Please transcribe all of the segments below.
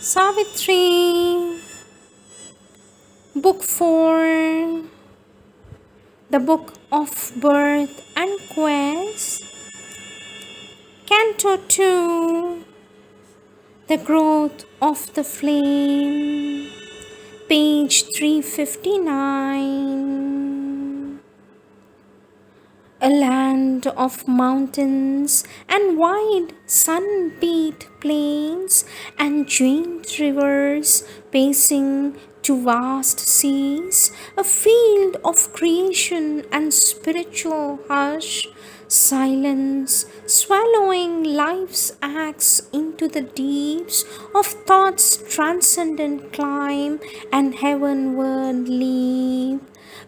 Savitri, Book 4, The Book of Birth and Quest, Canto 2, The Growth of the Flame, page 359. A land of mountains and wide sun-beat plains and giant rivers pacing to vast seas, a field of creation and spiritual hush, silence swallowing life's axe into the deeps of thought's transcendent climb and heavenward leap,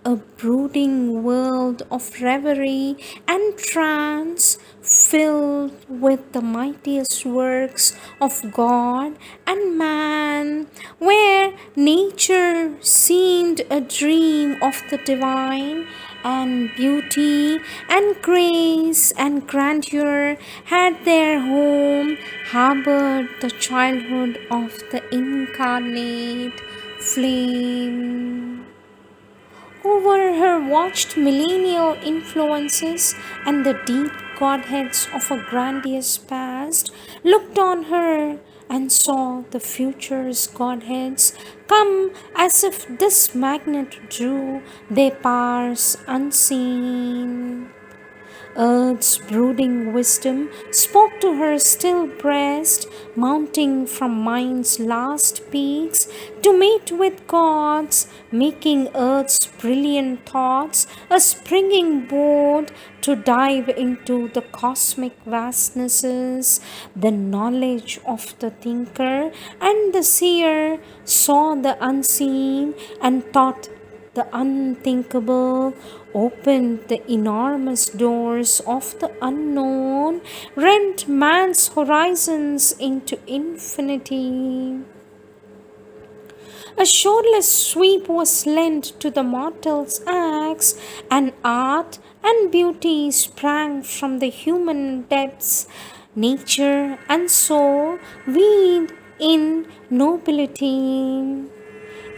a brooding world of reverie and trance filled with the mightiest works of God and man, where nature seemed a dream of the divine, and beauty and grace and grandeur had their home, harbored the childhood of the incarnate flame. Over her watched millennial influences and the deep godheads of a grandiose past, looked on her and saw the future's godheads come as if this magnet drew their powers unseen. Earth's brooding wisdom spoke to her still breast, mounting from mind's last peaks to meet with God's, making earth's brilliant thoughts a springing board to dive into the cosmic vastnesses. The knowledge of the thinker and the seer saw the unseen and taught the unthinkable, opened the enormous doors of the unknown, rent man's horizons into infinity. A shoreless sweep was lent to the mortal's axe, and art and beauty sprang from the human depths. Nature and soul weaved in nobility.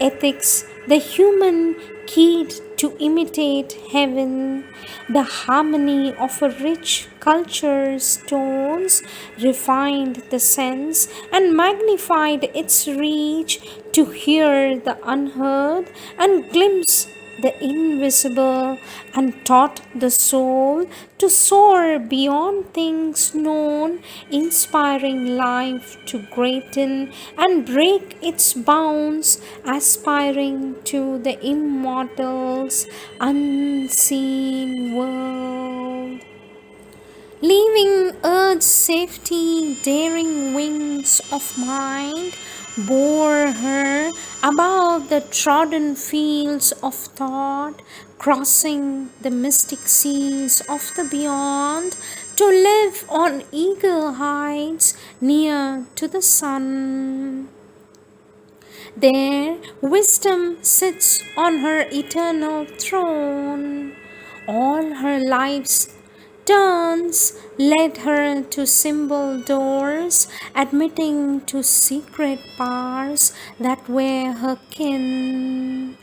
Ethics, the human keyed to imitate heaven, the harmony of a rich culture's tones refined the sense and magnified its reach to hear the unheard and glimpse the invisible, and taught the soul to soar beyond things known, inspiring life to greaten and break its bounds, aspiring to the immortal's unseen world. Leaving earth's safety, daring wings of mind bore her above the trodden fields of thought, crossing the mystic seas of the beyond, to live on eagle heights near to the sun. There wisdom sits on her eternal throne. All her life's turns led her to symbol doors, admitting to secret powers that were her kin.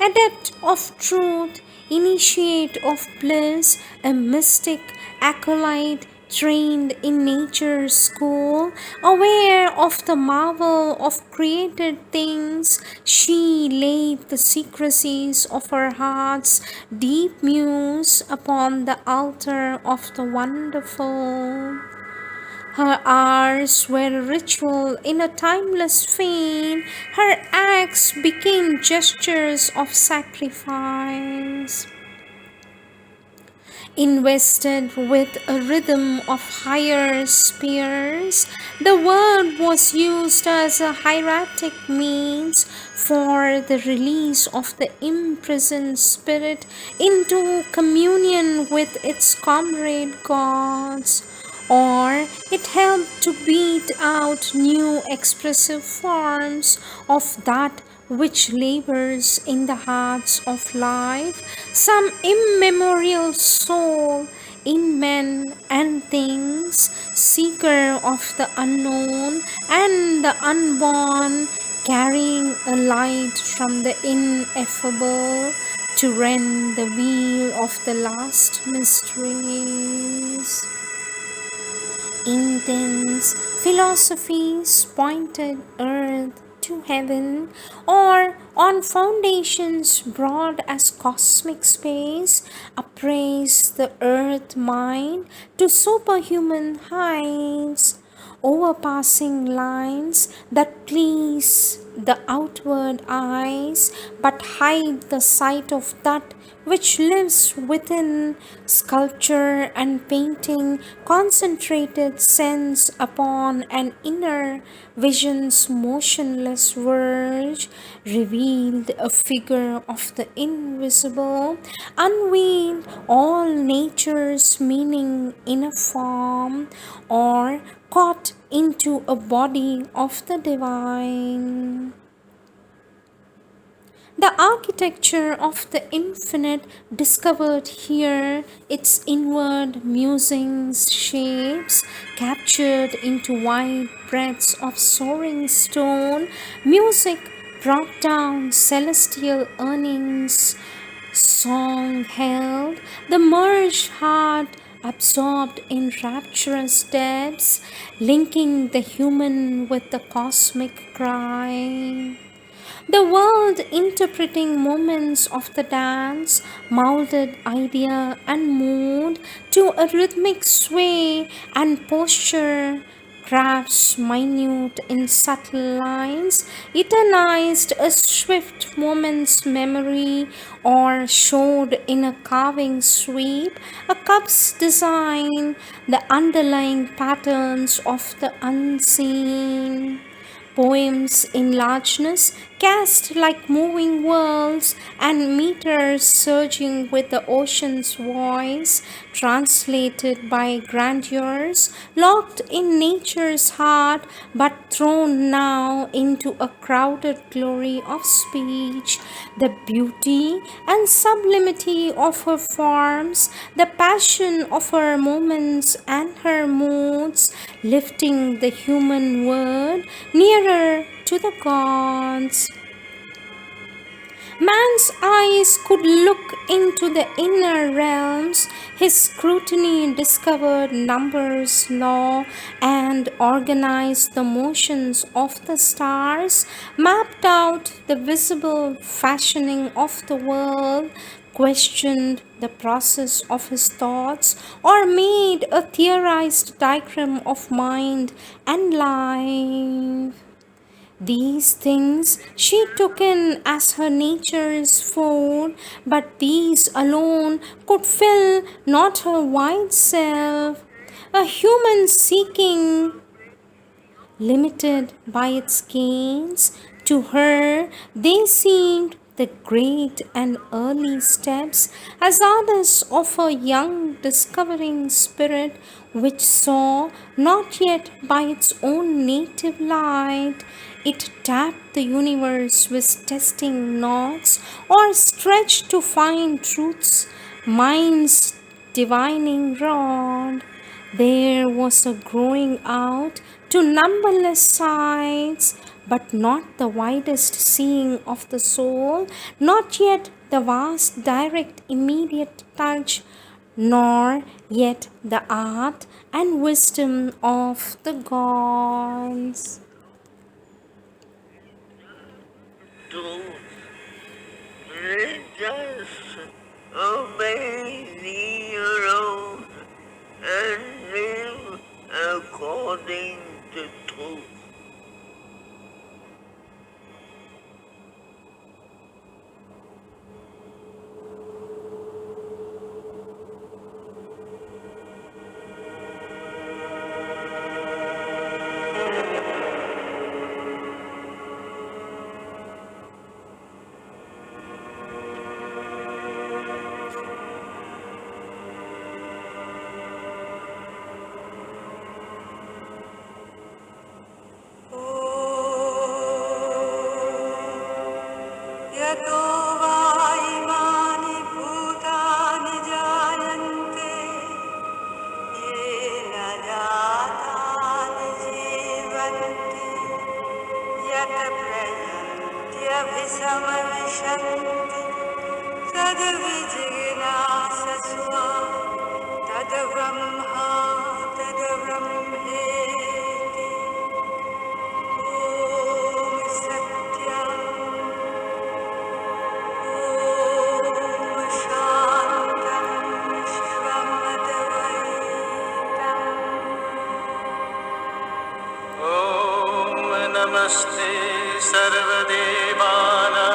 Adept of truth, initiate of bliss, a mystic acolyte trained in nature's school, aware of the marvel of created things, she laid the secrecies of her heart's deep muse upon the altar of the wonderful. Her hours were a ritual in a timeless vein, her acts became gestures of sacrifice. Invested with a rhythm of higher spheres, the word was used as a hieratic means for the release of the imprisoned spirit into communion with its comrade gods, or it helped to beat out new expressive forms of that which labors in the hearts of life, some immemorial soul in men and things, seeker of the unknown and the unborn, carrying a light from the ineffable to rend the wheel of the last mysteries. Intense philosophies pointed earth to heaven, or on foundations broad as cosmic space, upraised the earth mind to superhuman heights, overpassing lines that please the outward eyes, but hide the sight of that which lives within. Sculpture and painting concentrated sense upon an inner vision's motionless verge, revealed a figure of the invisible, unveiled all nature's meaning in a form, or caught into a body of the divine. The architecture of the infinite discovered here its inward musings, shapes captured into wide breadths of soaring stone, music brought down celestial earnings, song held, the merged heart absorbed in rapturous depths, linking the human with the cosmic cry. The world interpreting moments of the dance, molded idea and mood to a rhythmic sway and posture, crafts minute in subtle lines, eternized a swift moment's memory, or showed in a carving sweep a cup's design, the underlying patterns of the unseen. Poems in largeness, cast like moving worlds, and meters surging with the ocean's voice, translated by grandeurs, locked in nature's heart, but thrown now into a crowded glory of speech. The beauty and sublimity of her forms, the passion of her moments and her moods, lifting the human word nearer to the gods. Man's eyes could look into the inner realms. His scrutiny discovered numbers, law, and organized the motions of the stars, mapped out the visible fashioning of the world, questioned the process of his thoughts, or made a theorized diagram of mind and life. These things she took in as her nature's food, but these alone could fill not her wide self. A human seeking, limited by its gains, to her they seemed the great and early steps, hazardous of a young discovering spirit which saw not yet by its own native light. It tapped the universe with testing knots, or stretched to find truth's mind's divining rod. There was a growing out to numberless sides, but not the widest seeing of the soul, not yet the vast direct immediate touch, nor yet the art and wisdom of the gods. To just obey the road and live according to truth. यतो वा इमानि भूतानि जायन्ते यत्यभिसमविशन्ति तद्विजिज्ञासस्व तद्ब्रह्मा तद्ब्रह्मेति ॐ सत्यं ॐ शान्तं शिवमद्वैतम् ॐ नमस्ते सर्वदेवानां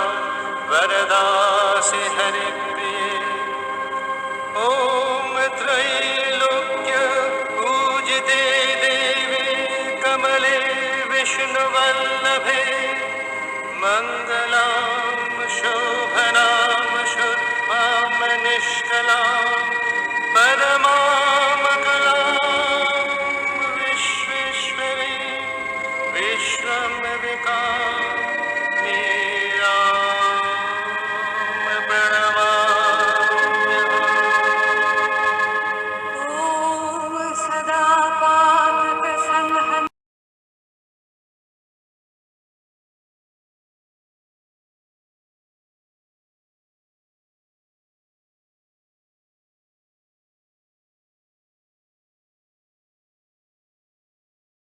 वरदासि हरिप्रिये ॐ त्रैलोक्य पूजिते देवी कमले विष्णुवल्लभे मङ्गल